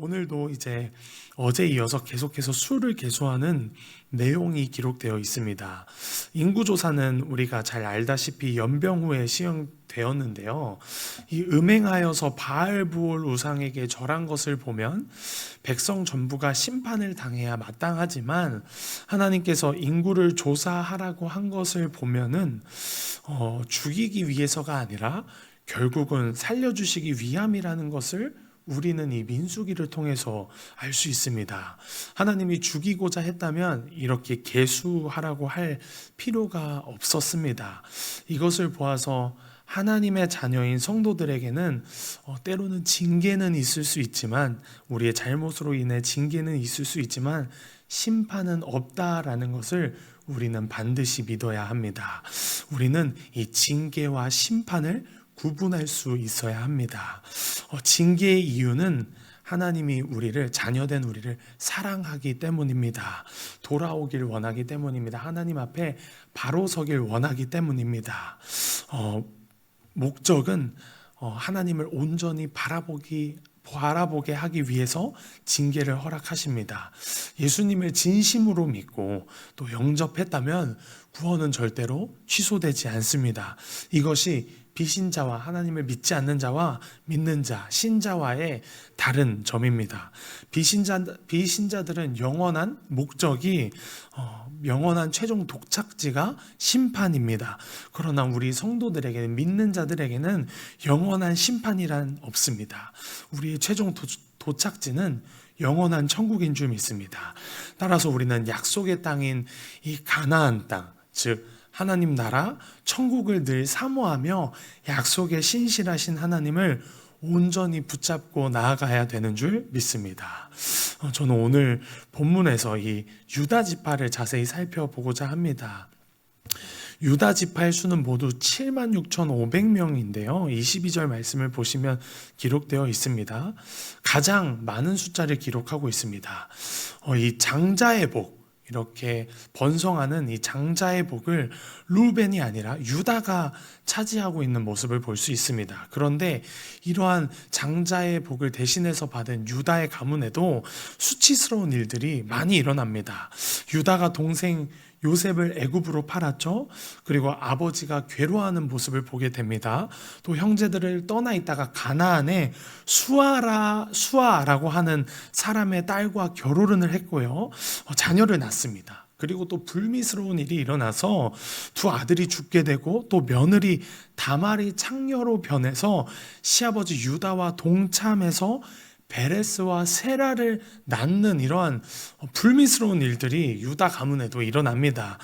오늘도 이제 어제 이어서 계속해서 수를 계수하는 내용이 기록되어 있습니다. 인구조사는 우리가 잘 알다시피 연병 후에 시행되었는데요. 이 음행하여서 바알부올 우상에게 절한 것을 보면 백성 전부가 심판을 당해야 마땅하지만 하나님께서 인구를 조사하라고 한 것을 보면은 죽이기 위해서가 아니라 결국은 살려주시기 위함이라는 것을 우리는 이 민수기를 통해서 알 수 있습니다. 하나님이 죽이고자 했다면 이렇게 계수하라고 할 필요가 없었습니다. 이것을 보아서 하나님의 자녀인 성도들에게는 때로는 징계는 있을 수 있지만, 우리의 잘못으로 인해 징계는 있을 수 있지만 심판은 없다라는 것을 우리는 반드시 믿어야 합니다. 우리는 이 징계와 심판을 구분할 수 있어야 합니다. 징계의 이유는 하나님이 우리를, 자녀된 우리를 사랑하기 때문입니다. 돌아오길 원하기 때문입니다. 하나님 앞에 바로 서길 원하기 때문입니다. 목적은 하나님을 온전히 바라보게 하기 위해서 징계를 허락하십니다. 예수님을 진심으로 믿고 또 영접했다면 구원은 절대로 취소되지 않습니다. 이것이 비신자와 하나님을 믿지 않는 자와 믿는 자, 신자와의 다른 점입니다. 비신자들은 영원한 목적이, 영원한 최종 독착지가 심판입니다. 그러나 우리 성도들에게는, 믿는 자들에게는 영원한 심판이란 없습니다. 우리의 최종 도착지는 영원한 천국인 줄 믿습니다. 따라서 우리는 약속의 땅인 이 가나안 땅, 즉 하나님 나라, 천국을 늘 사모하며 약속에 신실하신 하나님을 온전히 붙잡고 나아가야 되는 줄 믿습니다. 저는 오늘 본문에서 이 유다 지파를 자세히 살펴보고자 합니다. 유다 지파의 수는 모두 76,500명인데요. 22절 말씀을 보시면 기록되어 있습니다. 가장 많은 숫자를 기록하고 있습니다. 이 장자의 복, 이렇게 번성하는 이 장자의 복을 루벤이 아니라 유다가 차지하고 있는 모습을 볼 수 있습니다. 그런데 이러한 장자의 복을 대신해서 받은 유다의 가문에도 수치스러운 일들이 많이 일어납니다. 유다가 동생 요셉을 애굽으로 팔았죠. 그리고 아버지가 괴로워하는 모습을 보게 됩니다. 또 형제들을 떠나 있다가 가나안에 수아라고 하는 사람의 딸과 결혼을 했고요. 자녀를 낳습니다. 그리고 또 불미스러운 일이 일어나서 두 아들이 죽게 되고, 또 며느리 다말이 창녀로 변해서 시아버지 유다와 동참해서 베레스와 세라를 낳는 이러한 불미스러운 일들이 유다 가문에도 일어납니다.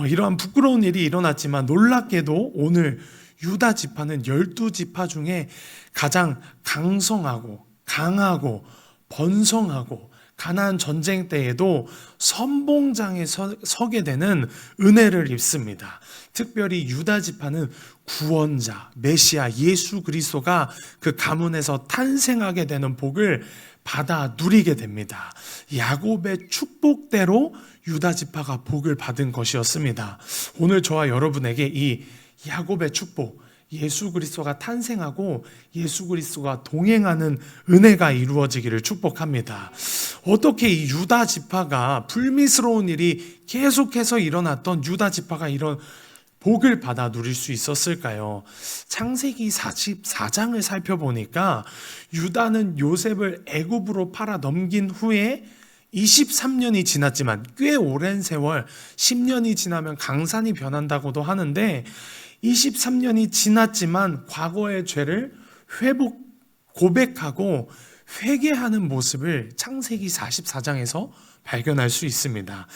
이러한 부끄러운 일이 일어났지만 놀랍게도 오늘 유다 지파는 12지파 중에 가장 강성하고 강하고 번성하고 가나안 전쟁 때에도 선봉장에 서게 되는 은혜를 입습니다. 특별히 유다 지파는 구원자, 메시아 예수 그리스도가 그 가문에서 탄생하게 되는 복을 받아 누리게 됩니다. 야곱의 축복대로 유다 지파가 복을 받은 것이었습니다. 오늘 저와 여러분에게 이 야곱의 축복, 예수 그리스도가 탄생하고 예수 그리스도가 동행하는 은혜가 이루어지기를 축복합니다. 어떻게 이 유다 지파가, 불미스러운 일이 계속해서 일어났던 유다 지파가 이런 복을 받아 누릴 수 있었을까요? 창세기 44장을 살펴보니까 유다는 요셉을 애굽으로 팔아 넘긴 후에 23년이 지났지만, 꽤 오랜 세월, 10년이 지나면 강산이 변한다고도 하는데 23년이 지났지만 과거의 죄를 고백하고 회개하는 모습을 창세기 44장에서 발견할 수 있습니다.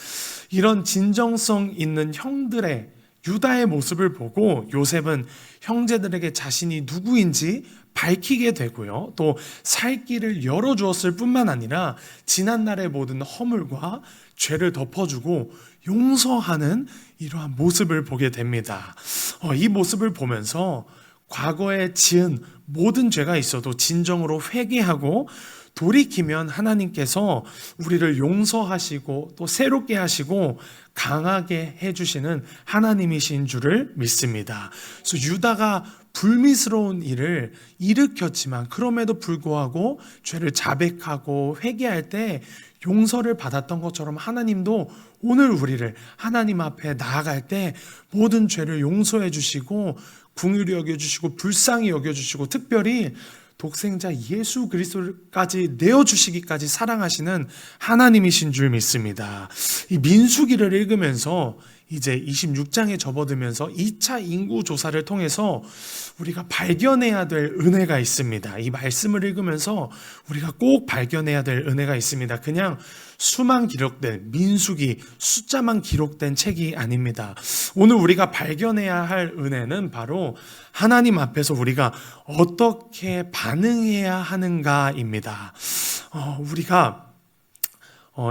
이런 진정성 있는 형들의, 유다의 모습을 보고 요셉은 형제들에게 자신이 누구인지 밝히게 되고요. 또 살 길을 열어주었을 뿐만 아니라 지난날의 모든 허물과 죄를 덮어주고 용서하는 이러한 모습을 보게 됩니다. 이 모습을 보면서 과거에 지은 모든 죄가 있어도 진정으로 회개하고 돌이키면 하나님께서 우리를 용서하시고 또 새롭게 하시고 강하게 해주시는 하나님이신 줄을 믿습니다. 그래서 유다가 불미스러운 일을 일으켰지만 그럼에도 불구하고 죄를 자백하고 회개할 때 용서를 받았던 것처럼 하나님도 오늘 우리를 하나님 앞에 나아갈 때 모든 죄를 용서해 주시고 긍휼히 여겨주시고 불쌍히 여겨주시고 특별히 독생자 예수 그리스도까지 내어주시기까지 사랑하시는 하나님이신 줄 믿습니다. 이 민수기를 읽으면서 이제 26장에 접어들면서 2차 인구조사를 통해서 우리가 발견해야 될 은혜가 있습니다. 이 말씀을 읽으면서 우리가 꼭 발견해야 될 은혜가 있습니다. 그냥 수만 기록된 민수기 숫자만 기록된 책이 아닙니다. 오늘 우리가 발견해야 할 은혜는 바로 하나님 앞에서 우리가 어떻게 반응해야 하는가입니다. 우리가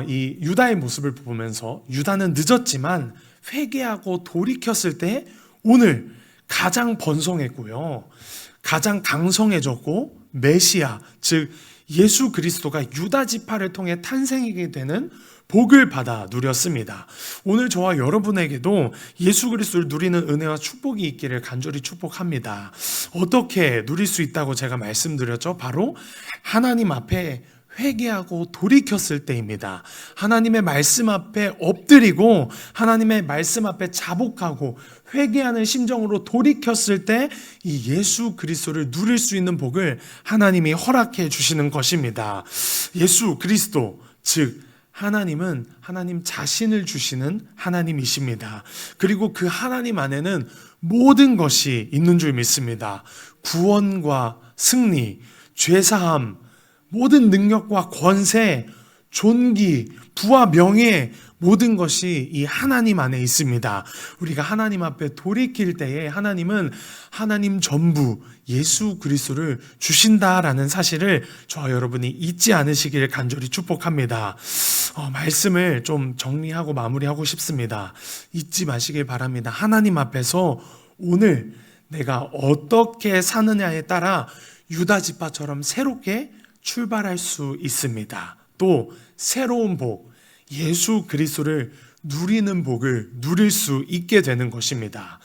이 유다의 모습을 보면서 유다는 늦었지만 회개하고 돌이켰을 때 오늘 가장 번성했고요, 가장 강성해졌고 메시아 즉 예수 그리스도가 유다 지파를 통해 탄생하게 되는 복을 받아 누렸습니다. 오늘 저와 여러분에게도 예수 그리스도를 누리는 은혜와 축복이 있기를 간절히 축복합니다. 어떻게 누릴 수 있다고 제가 말씀드렸죠? 바로 하나님 앞에 회개하고 돌이켰을 때입니다. 하나님의 말씀 앞에 엎드리고 하나님의 말씀 앞에 자복하고 회개하는 심정으로 돌이켰을 때 이 예수 그리스도를 누릴 수 있는 복을 하나님이 허락해 주시는 것입니다. 예수 그리스도 즉 하나님은 하나님 자신을 주시는 하나님이십니다. 그리고 그 하나님 안에는 모든 것이 있는 줄 믿습니다. 구원과 승리, 죄사함, 모든 능력과 권세, 존귀, 부와 명예 모든 것이 이 하나님 안에 있습니다. 우리가 하나님 앞에 돌이킬 때에 하나님은 하나님 전부 예수 그리스도를 주신다라는 사실을 저와 여러분이 잊지 않으시길 간절히 축복합니다. 말씀을 좀 정리하고 마무리하고 싶습니다. 잊지 마시길 바랍니다. 하나님 앞에서 오늘 내가 어떻게 사느냐에 따라 유다 지파처럼 새롭게 출발할 수 있습니다. 또 새로운 복, 예수 그리스도를 누리는 복을 누릴 수 있게 되는 것입니다.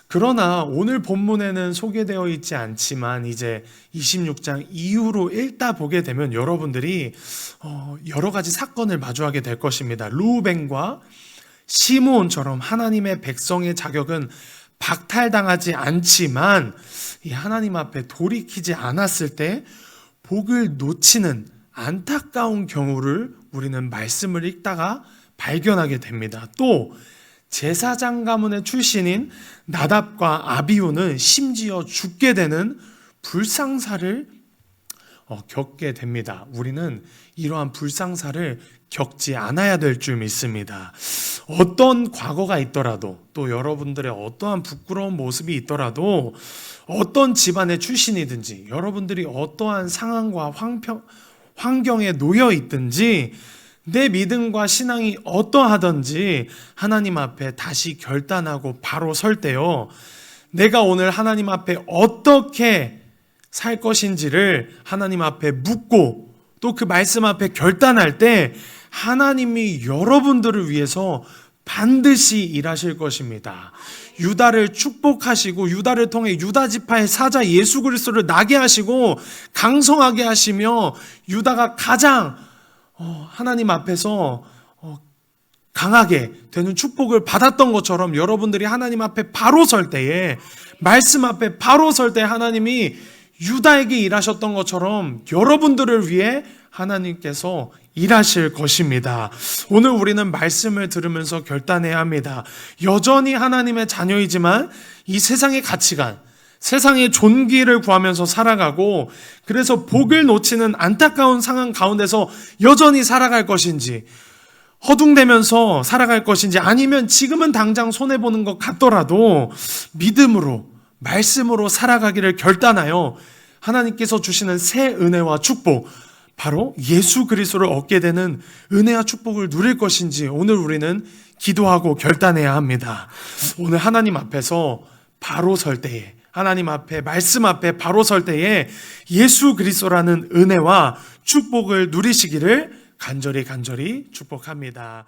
그러나 오늘 본문에는 소개되어 있지 않지만 이제 26장 이후로 읽다 보게 되면 여러분들이 여러 가지 사건을 마주하게 될 것입니다. 르우벤과 시므온처럼 하나님의 백성의 자격은 박탈당하지 않지만 이 하나님 앞에 돌이키지 않았을 때 복을 놓치는 안타까운 경우를 우리는 말씀을 읽다가 발견하게 됩니다. 또 제사장 가문의 출신인 나답과 아비후는 심지어 죽게 되는 불상사를 겪게 됩니다. 우리는 이러한 불상사를 겪지 않아야 될 줄 믿습니다. 어떤 과거가 있더라도 또 여러분들의 어떠한 부끄러운 모습이 있더라도 어떤 집안의 출신이든지 여러분들이 어떠한 상황과 환경에 놓여 있든지 내 믿음과 신앙이 어떠하든지 하나님 앞에 다시 결단하고 바로 설 때요, 내가 오늘 하나님 앞에 어떻게 살 것인지를 하나님 앞에 묻고 또 그 말씀 앞에 결단할 때 하나님이 여러분들을 위해서 반드시 일하실 것입니다. 유다를 축복하시고 유다를 통해 유다 지파의 사자 예수 그리스도를 나게 하시고 강성하게 하시며 유다가 가장 하나님 앞에서 강하게 되는 축복을 받았던 것처럼 여러분들이 하나님 앞에 바로 설 때에 말씀 앞에 바로 설 때 하나님이 유다에게 일하셨던 것처럼 여러분들을 위해 하나님께서 일하실 것입니다. 오늘 우리는 말씀을 들으면서 결단해야 합니다. 여전히 하나님의 자녀이지만 이 세상의 가치관, 세상의 존귀를 구하면서 살아가고 그래서 복을 놓치는 안타까운 상황 가운데서 여전히 살아갈 것인지, 허둥대면서 살아갈 것인지, 아니면 지금은 당장 손해보는 것 같더라도 믿음으로 말씀으로 살아가기를 결단하여 하나님께서 주시는 새 은혜와 축복, 바로 예수 그리스도를 얻게 되는 은혜와 축복을 누릴 것인지 오늘 우리는 기도하고 결단해야 합니다. 오늘 하나님 앞에서 바로 설 때에, 하나님 앞에 말씀 앞에 바로 설 때에 예수 그리스도라는 은혜와 축복을 누리시기를 간절히 축복합니다.